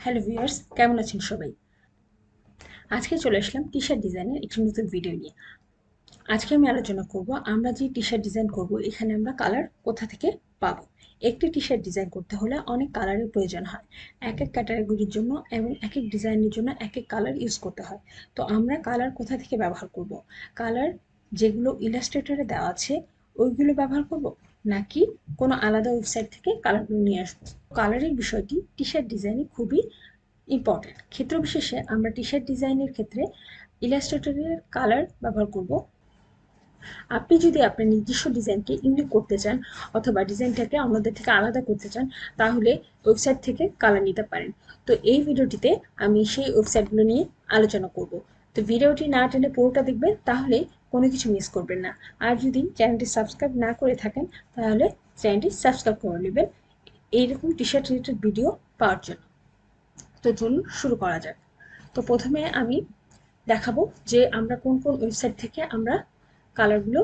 Hello viewers, কেমন আছেন সবাই? আজকে চলে আসলাম টি-শার্ট ডিজাইনের একটি নতুন ভিডিও নিয়ে। আজকে আমি আলোচনা করব আমরা যে টি-শার্ট ডিজাইন করব এখানে আমরা কালার কোথা থেকে পাবো। একটি টি-শার্ট ডিজাইন করতে হলে অনেক কালারের প্রয়োজন হয়। এক এক ক্যাটাগরির জন্য এবং এক এক ডিজাইনের জন্য এক এক কালার ইউজ করতে হয়। তো আমরা কালার কোথা থেকে ব্যবহার করব? কালার যেগুলো ইলাস্ট্রেটরে দেওয়া আছে ওইগুলো ব্যবহার করব, নাকি কোনো আলাদা ওয়েবসাইট থেকে কালারগুলো নিয়ে আসবো? কালারের বিষয়টি টি-শার্ট ডিজাইনে খুবই ইম্পর্টেন্ট। ক্ষেত্র বিশেষে আমরা টি-শার্ট ডিজাইনের ক্ষেত্রে ইলাস্ট্রেটরের কালার ব্যবহার করব। আপনি যদি আপনার নিজস্ব ডিজাইনকে ইউনিক করতে চান অথবা ডিজাইনটাকে অন্যদের থেকে আলাদা করতে চান, তাহলে ওয়েবসাইট থেকে কালার নিতে পারেন। তো এই ভিডিওটিতে আমি সেই ওয়েবসাইটগুলো নিয়ে আলোচনা করব। তো ভিডিওটি না টেনে পুরোটা দেখবেন, তাহলে কোনো কিছু মিস করবেন না। আর যদি চ্যানেলটি সাবস্ক্রাইব না করে থাকেন, তাহলে চ্যানেলটি সাবস্ক্রাইব করে নেবেন এইরকম টি-শার্ট রিলেটেড ভিডিও পাওয়ার জন্য। তো চলুন শুরু করা যাক। তো প্রথমে আমি দেখাবো যে আমরা কোন কোন ওয়েবসাইট থেকে আমরা কালারগুলো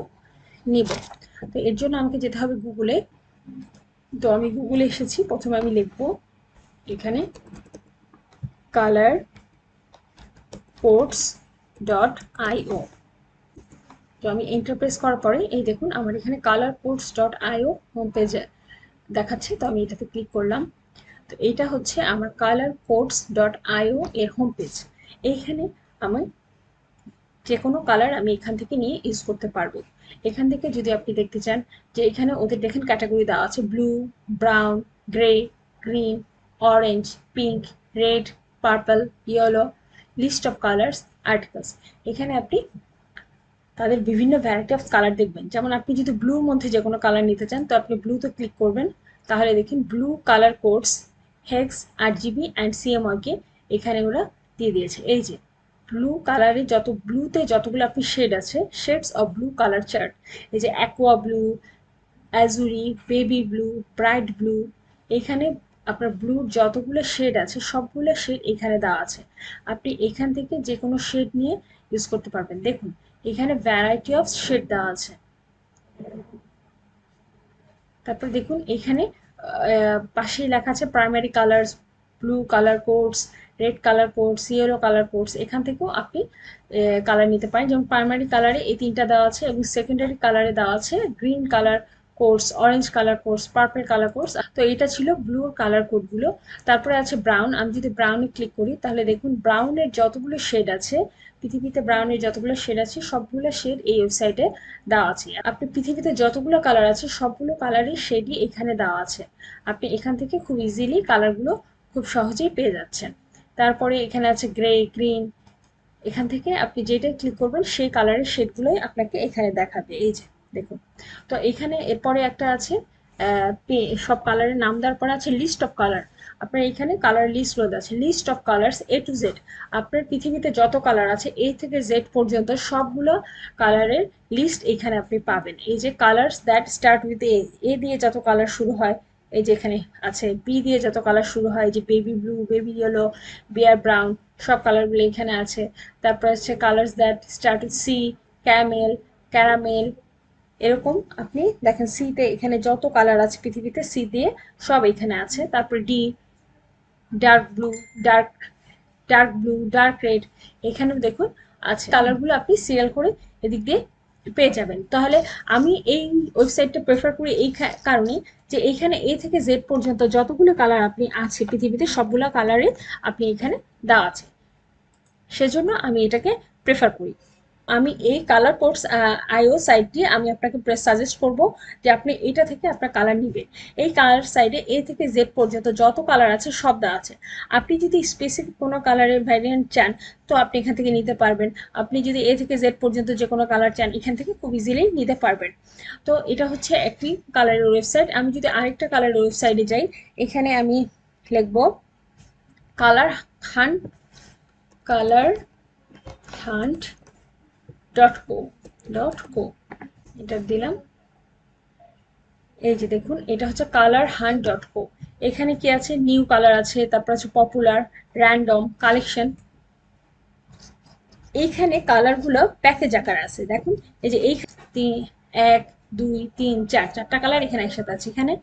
নিব। তো এর জন্য আমাকে যেতে হবে গুগলে। তো আমি গুগলে এসেছি, প্রথমে আমি লিখব এখানে কালার কোডস ডট আইও। তো আমি এন্টার প্রেস করার পরে এই দেখুন আমার এখানে কালার কোডস ডট আইও হোম পেজে দেখাচ্ছে। তো আমি এটাতে ক্লিক করলাম। তো এইটা হচ্ছে আমার কালার কোডস ডট আইও এর হোম পেজ। এইখানে আমার যে কোনো কালার আমি এখান থেকে নিয়ে ইউজ করতে পারবো। এখান থেকে যদি আপনি দেখতে চান যে এখানে ওদের দেখেন ক্যাটাগরি দেওয়া আছে blue, brown, grey, green, orange, pink, red, purple, yellow, list of colours, articles. এখানে আপনি তাদের বিভিন্ন ভ্যারাইটি অফ কালার দেখবেন। যেমন আপনি যদি ব্লুর মধ্যে যে কোনো কালার নিতে চান, তো আপনি ব্লুতে ক্লিক করবেন। তাহলে দেখুন blue colour codes, hex, 8GB and CMYK এখানে ওরা দিয়ে দিয়েছে। এই যে ব্লু কালারে ব্লুতে যতগুলো আপনি শেড আছে, shades of blue colour chart. এই যে aqua blue, azure, baby blue, bright blue, এখানে আপনার ব্লুর যতগুলো শেড আছে সবগুলো শেড এখানে দেওয়া আছে। আপনি এখান থেকে যে কোনো শেড নিয়ে ইউজ করতে পারবেন। দেখুন এখানে ভ্যারাইটি অফ শেড দেওয়া আছে। তারপর দেখুন এখানে পাশেই লেখা আছে primary colours, blue colour codes, red colour codes, yellow colour codes. এখান থেকেও আপনি কালার নিতে পারেন। যেমন প্রাইমারি কালারে এই তিনটা দেওয়া আছে এবং সেকেন্ডারি কালারে দেওয়া আছে green colour codes, orange colour codes, purple colour codes. তো এটা ছিল ব্লুর কালার কোডগুলো। তারপরে আছে ব্রাউন। আমি যদি ব্রাউনে ক্লিক করি তাহলে দেখুন ব্রাউনের যতগুলো শেড আছে, পৃথিবীতে ব্রাউনের যতগুলো শেড আছে সবগুলো শেড এই ওয়েবসাইটে দেওয়া আছে। আপনি পৃথিবীতে যতগুলো কালার আছে সবগুলো কালারের শেডই এখানে দেওয়া আছে। আপনি এখান থেকে খুব ইজিলি কালারগুলো খুব সহজেই পেয়ে যাচ্ছেন। তারপরে এখানে আছে গ্রে, গ্রিন। এখান থেকে আপনি যেটাই ক্লিক করবেন সেই কালারের শেডগুলোই আপনাকে এখানে দেখাবে। এই যে দেখুন। তো এখানে এরপরে একটা আছে সব কালারের নাম দেওয়ার পরে আছে লিস্ট অফ কালার। আপনার এখানে কালার লিস্ট রোদ আছে, list of colours A to Z. আপনার পৃথিবীতে যত কালার আছে এ থেকে জেড পর্যন্ত সবগুলো কালারের লিস্ট এখানে আপনি পাবেন। এই যে colours that start with A, A দিয়ে যত কালার শুরু হয় এই যে এখানে আছে, বি দিয়ে যত কালার শুরু হয়, যে baby blue, baby yellow, bear brown, সব কালারগুলো এখানে আছে। তারপর হচ্ছে colours that start with C, camel, caramel, এরকম আপনি দেখেন সিতে এখানে যত কালার আছে পৃথিবীতে সি দিয়ে সব এখানে আছে। তারপর D, dark blue, dark dark blue, dark red, এখানেও দেখুন আছে। কালারগুলো আপনি সিরিয়াল করে এদিক দিয়ে পেয়ে যাবেন। তাহলে আমি এই ওয়েবসাইটটা প্রেফার করি এই কারণে যে এইখানে এ থেকে জেড পর্যন্ত যতগুলো কালার আপনি আছে পৃথিবীতে সবগুলো কালারে আপনি এখানে দেওয়া আছে। সেজন্য আমি এটাকে প্রেফার করি। আমি এই কালার কোডস আইও সাইটটি আমি আপনাকে সাজেস্ট করব যে আপনি এটা থেকে আপনার কালার নিবেন। এই কালার সাইডে এ থেকে জেড পর্যন্ত যত কালার আছে সব দেওয়া আছে। আপনি যদি স্পেসিফিক কোনো কালারের ভ্যারিয়েন্ট চান তো আপনি এখান থেকে নিতে পারবেন। আপনি যদি এ থেকে জেড পর্যন্ত যে কোনো কালার চান এখান থেকে খুব ইজিলি নিতে পারবেন। তো এটা হচ্ছে একটি কালারের ওয়েবসাইট। আমি যদি আরেকটা কালারের ওয়েবসাইটে যাই, এখানে আমি লিখব colour hunt, colour hunt .co এটা দিলাম। এই যে দেখুন এটা হচ্ছে colorhunt.co। এখানে কি আছে, নিউ কালার আছে, তারপর আছে পপুলার, র্যান্ডম, কালেকশন। এইখানে কালারগুলো প্যাকেজ আকার আছে দেখুন। এই যে এই 1, 2 3 4 চারটা কালার এখানে একসাথে আছে। এখানে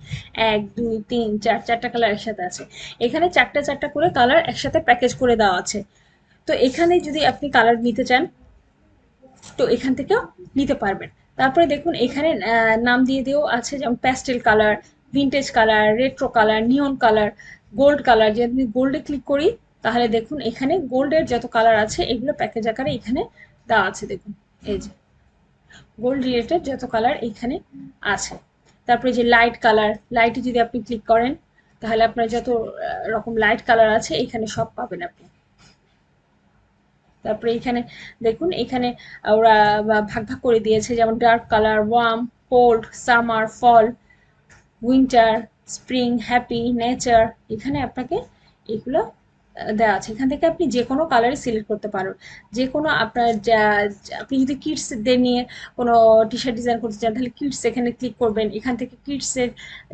1 2 3 4 চারটা কালার একসাথে আছে। এখানে চারটা চারটা করে কালার একসাথে প্যাকেজ করে দেওয়া আছে। তো এখানে যদি আপনি কালার নিতে চান তো এখান থেকেও নিতে পারবেন। তারপরে দেখুন এখানে নাম দিয়ে দিয়েও আছে, যেমন pastel colour, vintage colour, retro colour, নিয়ন কালার, গোল্ড কালার। যদি আমি গোল্ডে ক্লিক করি তাহলে দেখুন এখানে গোল্ডের যত কালার আছে এগুলো প্যাকেজ আকারে এখানে দেওয়া আছে। দেখুন এই যে গোল্ড রিলেটেড যত কালার এখানে আছে। তারপরে যে লাইট কালার, লাইটে যদি আপনি ক্লিক করেন তাহলে আপনার যত রকম লাইট কালার আছে এখানে সব পাবেন আপনি। তারপরে এখানে দেখুন এখানে ওরা ভাগ ভাগ করে দিয়েছে, যেমন dark colour, warm, cold, summer, fall, winter, spring, happy, nature. এখানে আপনাকে এগুলো দেওয়া আছে। এখান থেকে আপনি যে কোনো কালারই সিলেক্ট করতে পারেন। যে কোনো আপনার আপনি যদি কিডসদের নিয়ে কোনো টি শার্ট ডিজাইন করতে চান তাহলে কিডস এখানে ক্লিক করবেন। এখান থেকে কিডসের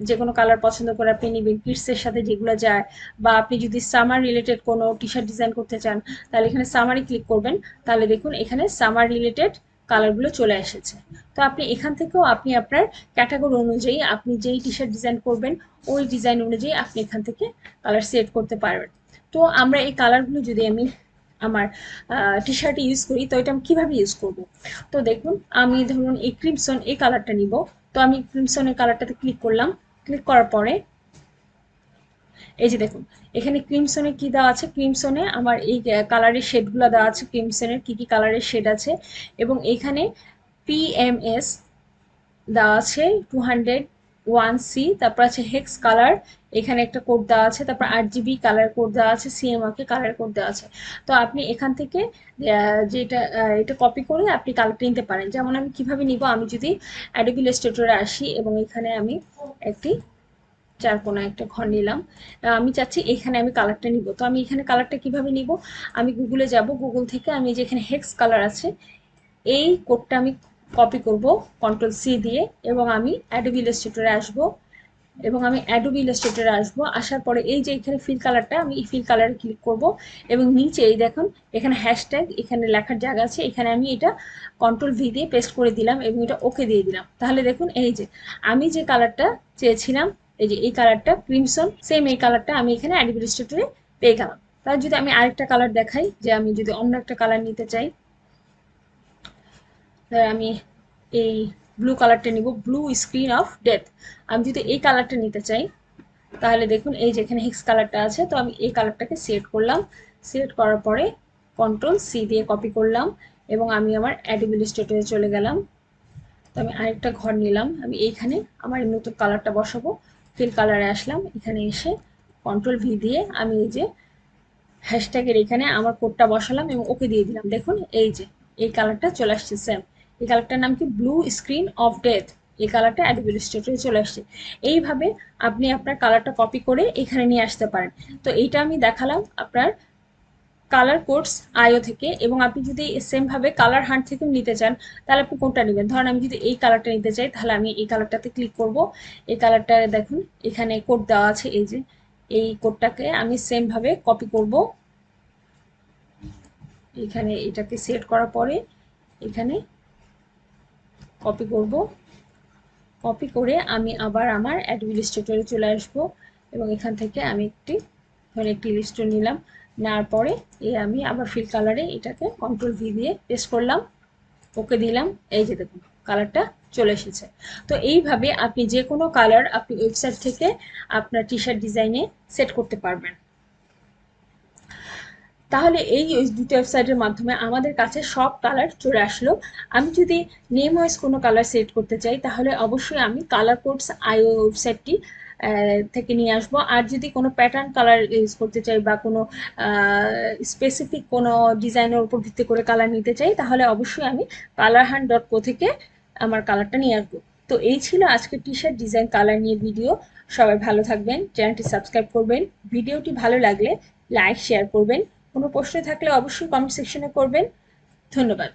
যে কোনো কালার পছন্দ করে আপনি নেবেন, কিডসের সাথে যেগুলো যায়। বা আপনি যদি সামার রিলেটেড কোনো টি শার্ট ডিজাইন করতে চান তাহলে এখানে সামারে ক্লিক করবেন। তাহলে দেখুন এখানে সামার রিলেটেড কালারগুলো চলে এসেছে। তো আপনি এখান থেকেও আপনি আপনার ক্যাটাগরি অনুযায়ী আপনি যেই টি শার্ট ডিজাইন করবেন ওই ডিজাইন অনুযায়ী আপনি এখান থেকে কালার সেট করতে পারবেন। তো আমরা এই কালারগুলো যদি আমি আমার টি শার্টে ইউজ করি তো এটা আমি কীভাবে ইউজ করব। তো দেখুন আমি ধরুন এই ক্রিমসন এই কালারটা নিব। তো আমি ক্রিমসনের কালারটাতে ক্লিক করলাম। ক্লিক করার পরে এই যে দেখুন এখানে ক্রিমসনে কি দেওয়া আছে, ক্রিমসনে আমার এই কালারের শেডগুলো দেওয়া আছে, ক্রিমসনের কি কি কালারের শেড আছে। এবং এখানে PMS দেওয়া আছে 201C। তারপর আছে হেক্স কালার, এখানে একটা কোড দেওয়া আছে। তারপর RGB কালার কোড দেওয়া আছে, CMYK কালার কোড দেওয়া আছে। তো আপনি এখান থেকে যেটা এটা কপি করে আপনি কালারটা নিতে পারেন। যেমন আমি কিভাবে নিব, আমি যদি অ্যাডোবি ইলাস্ট্রেটরে আসি এবং এখানে আমি একটি চারকোনা একটা ঘর নিলাম। আমি চাচ্ছি এখানে আমি কালারটা নিব। তো আমি এখানে কালারটা কিভাবে নিব, আমি গুগলে যাব। গুগল থেকে আমি যেখানে হেক্স কালার আছে এই কোডটা আমি কপি করব Ctrl+C দিয়ে, এবং আমি অ্যাডোবি ইলাস্ট্রেটরে আসব। এবং আমি অ্যাডোবি ইলাস্ট্রেটরে আসবো, আসার পরে এই যে এখানে ফিল কালারটা, আমি এই ফিল কালারে ক্লিক করব। এবং নিচে এই দেখুন এখানে হ্যাশট্যাগ এখানে লেখার জায়গা আছে, এখানে আমি এটা Ctrl+V দিয়ে পেস্ট করে দিলাম এবং এটা ওকে দিয়ে দিলাম। তাহলে দেখুন এই যে আমি যে কালারটা চেয়েছিলাম, এই যে এই কালারটা ক্রিমসন, সেম এই কালারটা আমি এখানে অ্যাডোবি ইলাস্ট্রেটরে পেয়ে গেলাম। তার যদি আমি আরেকটা কালার দেখাই, যে আমি যদি অন্য একটা কালার নিতে চাই, আমি এই ব্লু কালারটা নিব, ব্লু স্ক্রিন অফ ডেথ। আমি যদি এই কালারটা নিতে চাই তাহলে দেখুন এই যে এখানে হেক্স কালারটা আছে। তো আমি এই কালারটাকে সিলেক্ট করলাম। সিলেক্ট করার পরে Ctrl+C দিয়ে কপি করলাম এবং আমি আমার অ্যাডোবি ইলাস্ট্রেটরে চলে গেলাম। তো আমি আরেকটা ঘর নিলাম, আমি এইখানে আমার নতুন কালারটা বসাবো। ফিল কালারে আসলাম, এখানে এসে Ctrl+V দিয়ে আমি এই যে হ্যাশট্যাগের এখানে আমার কোডটা বসালাম এবং ওকে দিয়ে দিলাম। দেখুন এই যে এই কালারটা চলে আসছে সেম। এই কালারটার নাম কি, ব্লু স্ক্রিন অফ ডেথ। এই কালারটা অ্যাডোবি ইলাস্ট্রেটরে চলে আসছে। এইভাবে আপনি আপনার কালারটা কপি করে এখানে নিয়ে আসতে পারেন। তো এইটা আমি দেখালাম আপনার কালার কোডস আইও থেকে। এবং আপনি যদি সেম ভাবে কালার হান্ট থেকেও নিতে চান তাহলে আপনি কোনটা নেবেন। ধরেন আমি যদি এই কালারটা নিতে চাই তাহলে আমি এই কালারটাতে ক্লিক করব। এই কালারটা দেখুন এখানে কোড দেওয়া আছে, এই যে এই কোডটাকে আমি সেম ভাবে কপি করব। এখানে এটাকে সেট করার পরে এখানে কপি করব। কপি করে আমি আবার আমার অ্যাডোবি ইলাস্ট্রেটরে চলে আসব এবং এখান থেকে আমি একটি ইলাস্ট্রেটর নিলাম। নেওয়ার পরে আমি আবার ফিল কালারে এটাকে Ctrl+V দিয়ে পেস্ট করলাম, ওকে দিলাম। এই যে দেখুন কালারটা চলে এসেছে। তো এইভাবে আপনি যে কোনো কালার আপনি ওয়েবসাইট থেকে আপনার টি শার্ট ডিজাইনে সেট করতে পারবেন। তাহলে এই দুটো ওয়েবসাইটের মাধ্যমে আমাদের কাছে সব কালার চলে আসলো। আমি যদি নেম ওয়াইজ কোনো কালার সেট করতে চাই তাহলে অবশ্যই আমি কালার কোডস আইও ওয়েবসাইটটি থেকে নিয়ে আসবো। আর যদি কোনো প্যাটার্ন কালার ইউজ করতে চাই বা কোনো স্পেসিফিক কোনো ডিজাইনের উপর ভিত্তি করে কালার নিতে চাই তাহলে অবশ্যই আমি colorhunt.co থেকে আমার কালারটা নিয়ে আসবো। তো এই ছিল আজকের টি শার্ট ডিজাইন কালার নিয়ে ভিডিও। সবাই ভালো থাকবেন, চ্যানেলটি সাবস্ক্রাইব করবেন, ভিডিওটি ভালো লাগলে লাইক শেয়ার করবেন। কোনো প্রশ্ন থাকলে অবশ্যই কমেন্ট সেকশনে করবেন। ধন্যবাদ।